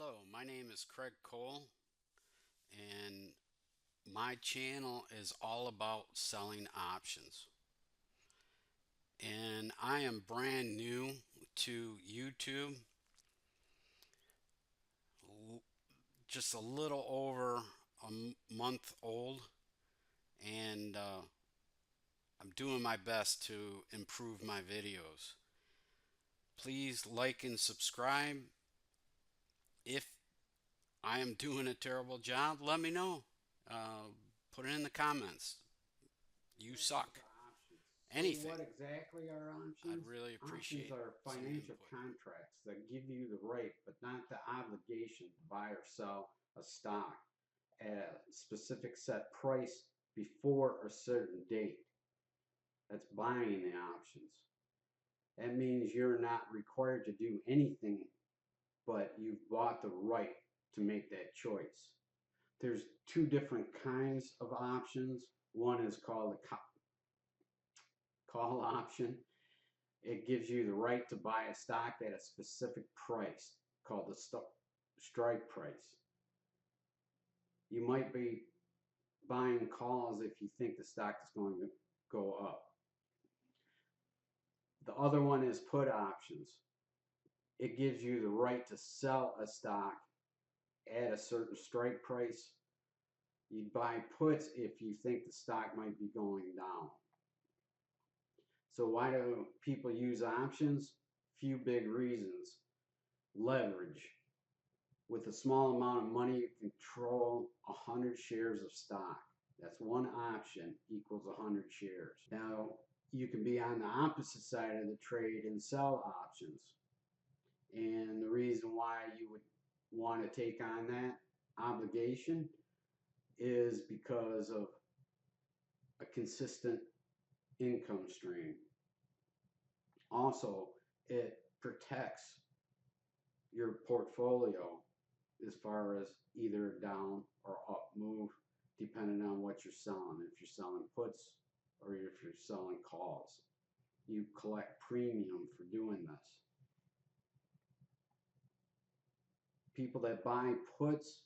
Hello, my name is Craig Cole, and my channel is all about selling options. And I am brand new to YouTube, just a little over a month old, and I'm doing my best to improve my videos. Please like and subscribe. If I am doing a terrible job, let me know. Uh, put it in the comments. You suck. Options. So Anything. what exactly are I'd options? really Options appreciate are some financial input. contracts that give you the right but not the obligation to buy or sell a stock at a specific set price before a certain date. That's buying the options. That means you're not required to do anything, but you've bought the right to make that choice. There's two different kinds of options. One is called a call option. It gives you the right to buy a stock at a specific price called the strike price. You might be buying calls if you think the stock is going to go up. The other one is put options. It gives you the right to sell a stock at a certain strike price. You buy puts if you think the stock might be going down. So why do people use options? Few big reasons. Leverage. With a small amount of money, you control 100 shares of stock. That's one option equals 100 shares. Now, you can be on the opposite side of the trade and sell options. And the reason why you would want to take on that obligation is because of a consistent income stream. Also, it protects your portfolio as far as either down or up move, depending on what you're selling. If you're selling puts or if you're selling calls, you collect premium for doing this. People that buy puts,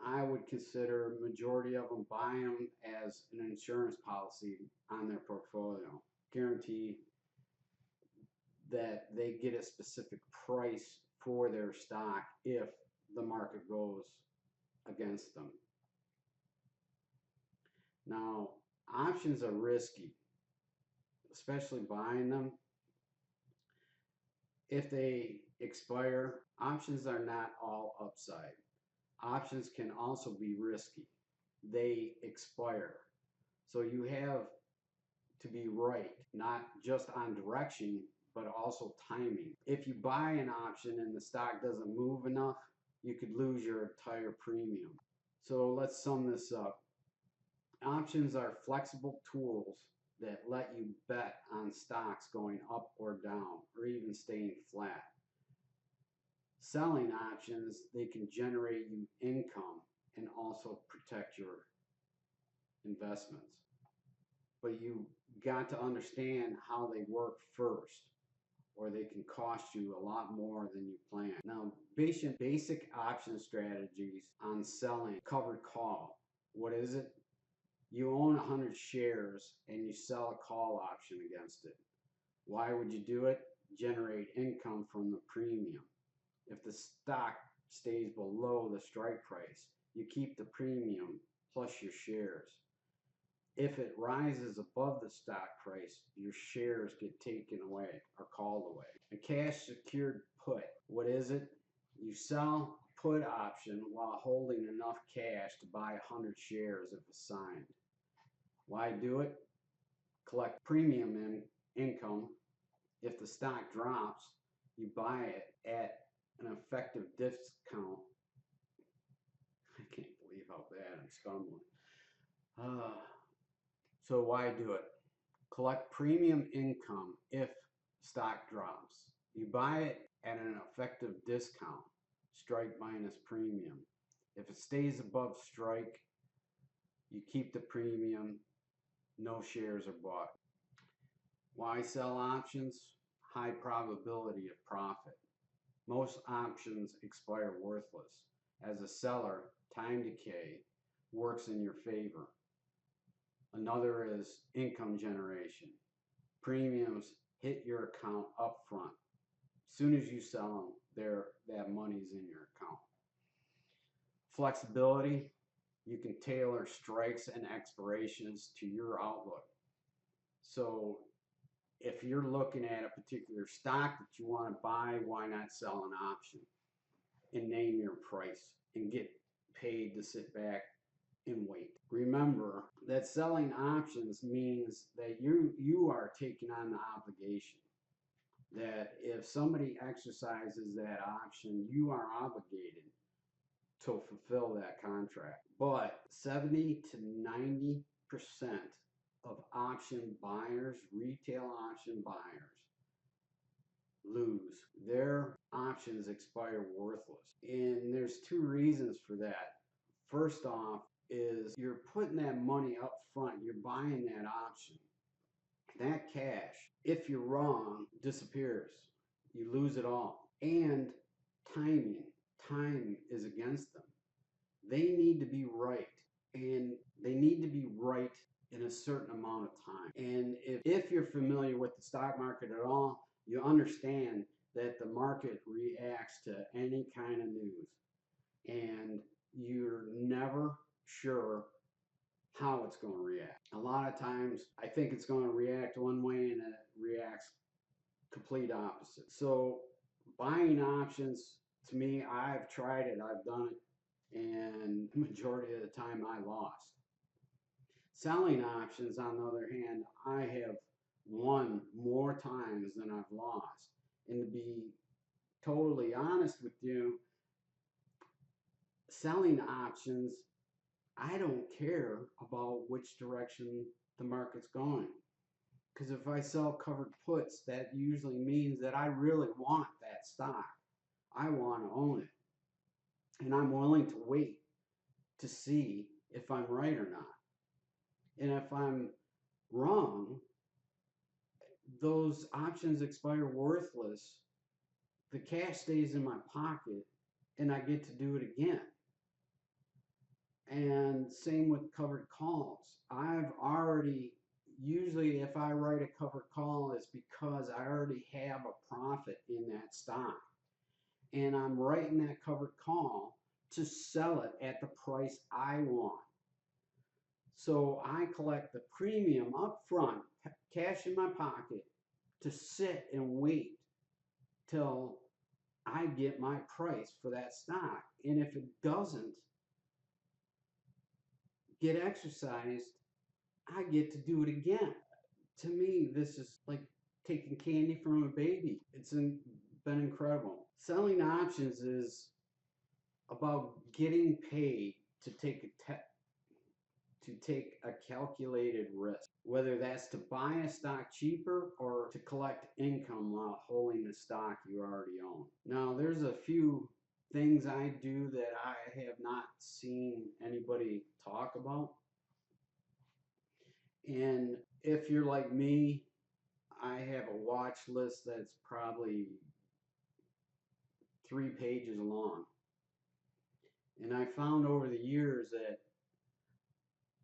I would consider majority of them buy them as an insurance policy on their portfolio. Guarantee that they get a specific price for their stock if the market goes against them. Now, options are risky, especially buying them. If they expire, options are not all upside. Options can also be risky. They expire. So you have to be right, not just on direction, but also timing. If you buy an option and the stock doesn't move enough, you could lose your entire premium. So let's sum this up. Options are flexible tools that let you bet on stocks going up or down, or even staying flat. Selling options, they can generate you income and also protect your investments. But you got to understand how they work first, or they can cost you a lot more than you plan. Now, basic option strategies on selling covered call. What is it? You own 100 shares and you sell a call option against it. Why would you do it? Generate income from the premium. If the stock stays below the strike price, you keep the premium plus your shares. If it rises above the stock price, your shares get taken away or called away. A cash secured put, what is it? You sell put option while holding enough cash to buy 100 shares if assigned. Why do it? Collect premium income. If the stock drops, you buy it at an effective discount. I can't believe how bad I'm stumbling. Uh, so why do it? Collect premium income if stock drops. You buy it at an effective discount, strike minus premium. If it stays above strike, you keep the premium, no shares are bought. Why sell options? High probability of profit. Most options expire worthless. As a seller, time decay works in your favor. Another is income generation. Premiums hit your account up front. As soon as you sell them, that money's in your account. Flexibility, you can tailor strikes and expirations to your outlook. So if you're looking at a particular stock that you want to buy, why not sell an option and name your price and get paid to sit back and wait? Remember that selling options means that you are taking on the obligation. That if somebody exercises that option, you are obligated to fulfill that contract. But 70 to 90% of option buyers, retail option buyers, lose. Their options expire worthless. And there's two reasons for that. First off, is you're putting that money up front, you're buying that option. That cash, if you're wrong, disappears. You lose it all. And timing. Time is against them. They need to be right. And they need to be right in a certain amount of time. And if you're familiar with the stock market at all, you understand that the market reacts to any kind of news. And you're never sure how it's going to react. A lot of times I think it's going to react one way and it reacts complete opposite. So buying options, to me, I've tried it, I've done it, and the majority of the time I lost. Selling options, on the other hand, I have won more times than I've lost. And to be totally honest with you, selling options, I don't care about which direction the market's going. Because if I sell covered puts, that usually means that I really want that stock. I want to own it. And I'm willing to wait to see if I'm right or not. And if I'm wrong, those options expire worthless. The cash stays in my pocket and I get to do it again. And same with covered calls. Usually if I write a covered call, it's because I already have a profit in that stock. And I'm writing that covered call to sell it at the price I want. So I collect the premium up front, cash in my pocket, to sit and wait till I get my price for that stock. And if it doesn't get exercised, I get to do it again. To me, this is like taking candy from a baby. Been incredible. Selling options is about getting paid to take a calculated risk, whether that's to buy a stock cheaper or to collect income while holding the stock you already own. Now, there's a few things I do that I have not seen anybody talk about. And if you're like me, I have a watch list that's probably 3 pages long. And I found over the years that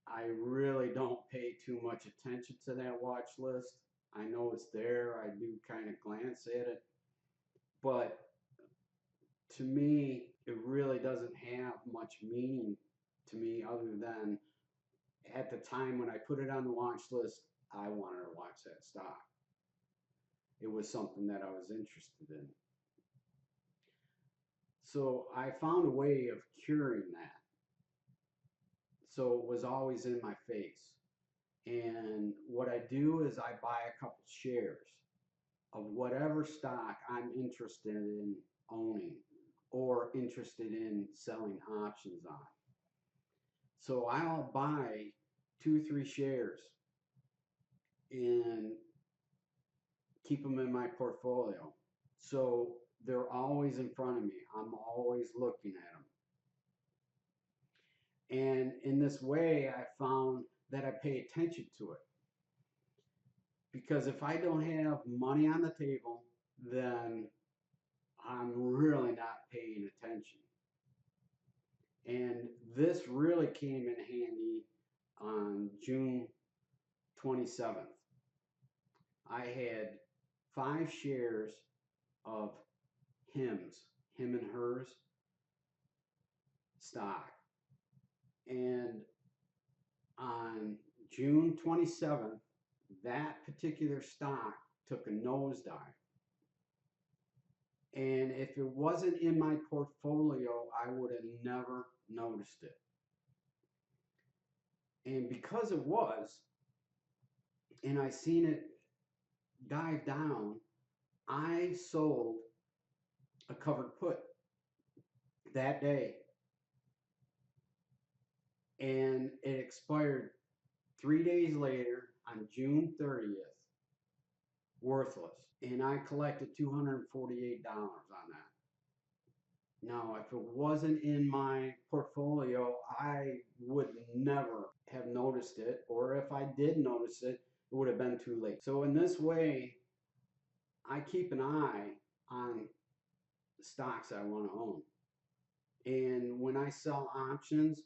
I really don't pay too much attention to that watch list. I know it's there, I do kind of glance at it, but to me, it really doesn't have much meaning to me other than at the time when I put it on the watch list, I wanted to watch that stock. It was something that I was interested in. So I found a way of curing that. So it was always in my face. And what I do is I buy a couple shares of whatever stock I'm interested in owning or interested in selling options on. So I'll buy 2, 3 shares and keep them in my portfolio. So they're always in front of me. I'm always looking at them. And in this way, I found that I pay attention to it. Because if I don't have money on the table, then I'm really not paying attention. And this really came in handy on June 27th. I had 5 shares of Hims, him and hers stock. And on June 27th, that particular stock took a nosedive. And if it wasn't in my portfolio, I would have never noticed it. And because it was, and I seen it dive down, I sold a covered put that day, and it expired 3 days later on June 30th, worthless. And I collected $248 on that. Now, if it wasn't in my portfolio, I would never have noticed it, or if I did notice it, it would have been too late. So in this way, I keep an eye on stocks I want to own. And when I sell options,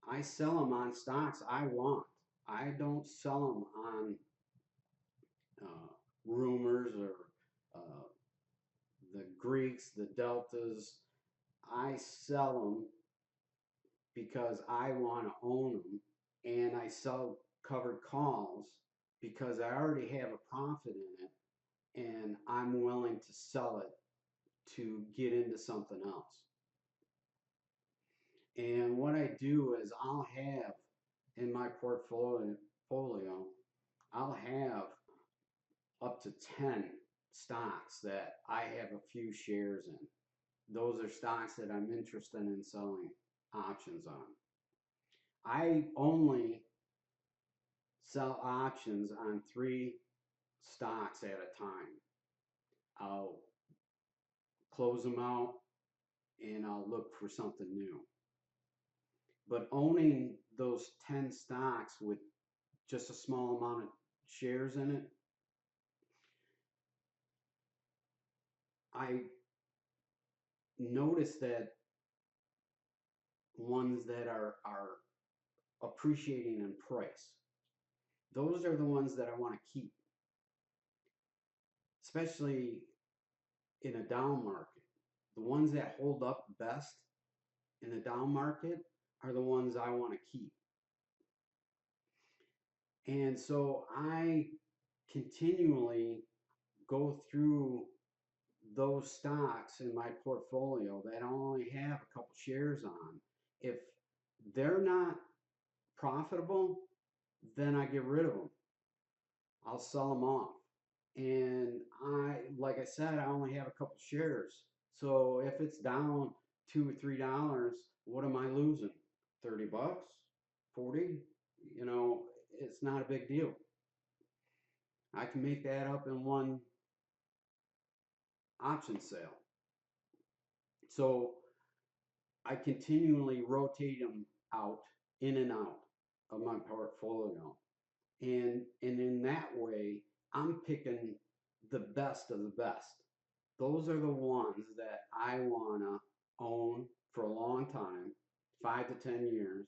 I sell them on stocks I want. I don't sell them on rumors or uh, the Greeks, the deltas. I sell them because I want to own them, and I sell covered calls because I already have a profit in it, and I'm willing to sell it to get into something else. And what I do is I'll have in my portfolio, I'll have up to 10 stocks that I have a few shares in. Those are stocks that I'm interested in selling options on. I only sell options on 3 stocks at a time. I'll close them out and I'll look for something new. But owning those 10 stocks with just a small amount of shares in it, I notice that ones that are appreciating in price, those are the ones that I want to keep, especially in a down market. The ones that hold up best in a down market are the ones I want to keep. And so I continually go through those stocks in my portfolio that I only have a couple shares on. If they're not profitable, then I get rid of them. I'll sell them off. And like I said, I only have a couple shares. So if it's down $2 or $3, what am I losing? 30 bucks? 40? You know, it's not a big deal. I can make that up in one option sale. So I continually rotate them out, in and out of my portfolio. And in that way, I'm picking the best of the best. Those are the ones that I want to own for a long time, 5 to 10 years.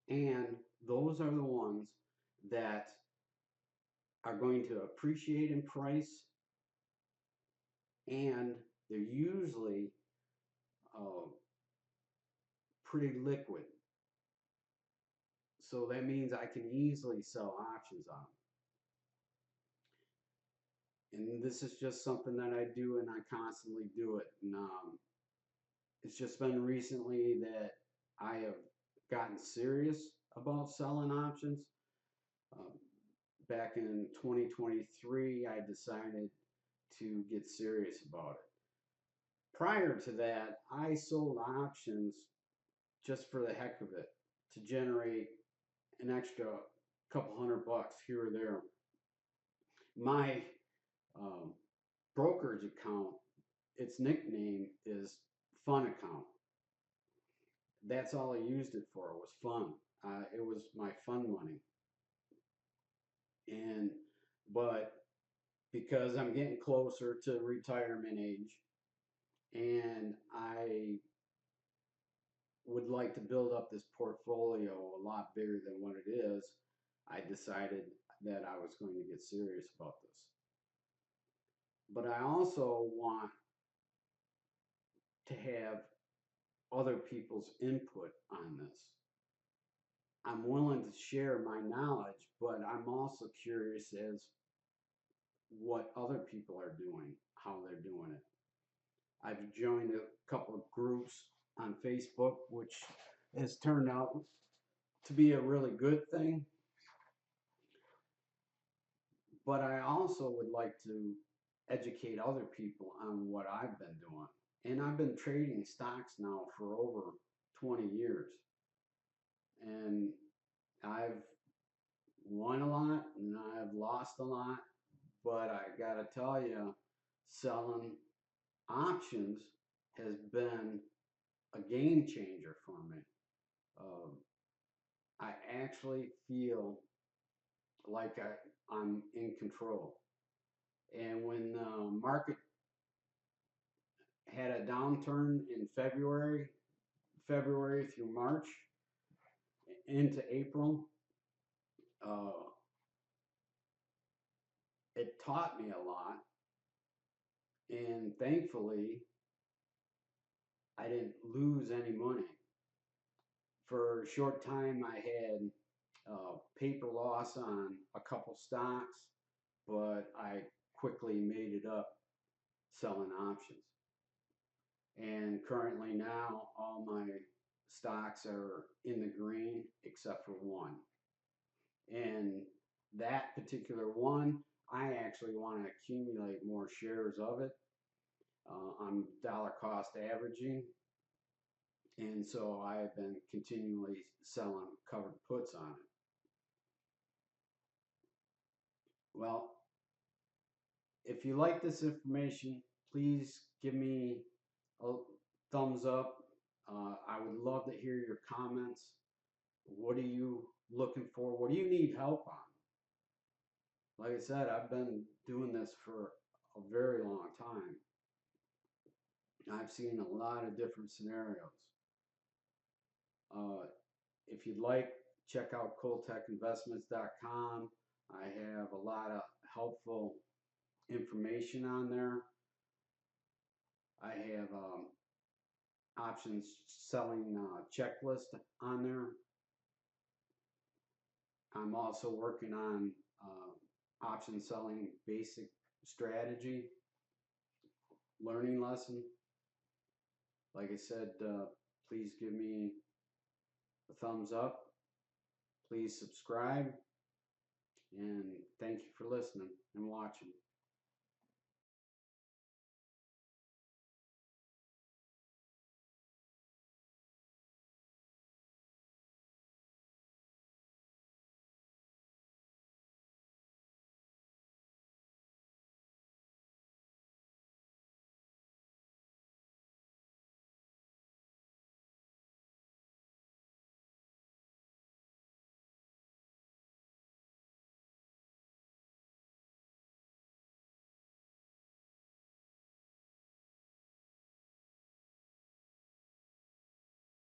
And those are the ones that are going to appreciate in price, and they're usually uh, pretty liquid. So that means I can easily sell options on them. And this is just something that I do, and I constantly do it. And it's just been recently that I have gotten serious about selling options. Um, Back in 2023, I decided to get serious about it. Prior to that, I sold options just for the heck of it to generate an extra couple $100 here or there. My um, brokerage account, its nickname is Fun Account. That's all I used it for, was fun. It was my fun money. And but because I'm getting closer to retirement age, and I would like to build up this portfolio a lot bigger than what it is, I decided that I was going to get serious about this. But I also want to have other people's input on this. I'm willing to share my knowledge, but I'm also curious as what other people are doing, how they're doing it. I've joined a couple of groups on Facebook, which has turned out to be a really good thing. But I also would like to educate other people on what I've been doing. And I've been trading stocks now for over 20 years. And I've won a lot and I've lost a lot. But I got to tell you, selling options has been a game changer for me. Um, I actually feel like I'm in control. And when the market had a downturn in February through March into April, uh, it taught me a lot. And thankfully, I didn't lose any money. For a short time, I had paper loss on a couple stocks, but I quickly made it up selling options. And currently now, all my stocks are in the green except for one. And that particular one, I actually want to accumulate more shares of it. I'm dollar cost averaging, and so I've been continually selling covered puts on it. Well, if you like this information, please give me a thumbs up. I would love to hear your comments. What are you looking for? What do you need help on? Like I said, I've been doing this for a very long time. I've seen a lot of different scenarios. Uh, if you'd like, check out coltechinvestments.com. I have a lot of helpful information on there. I have options selling checklist on there. I'm also working on option selling basic strategy learning lesson. Like I said, please give me a thumbs up. Please subscribe. And thank you for listening and watching.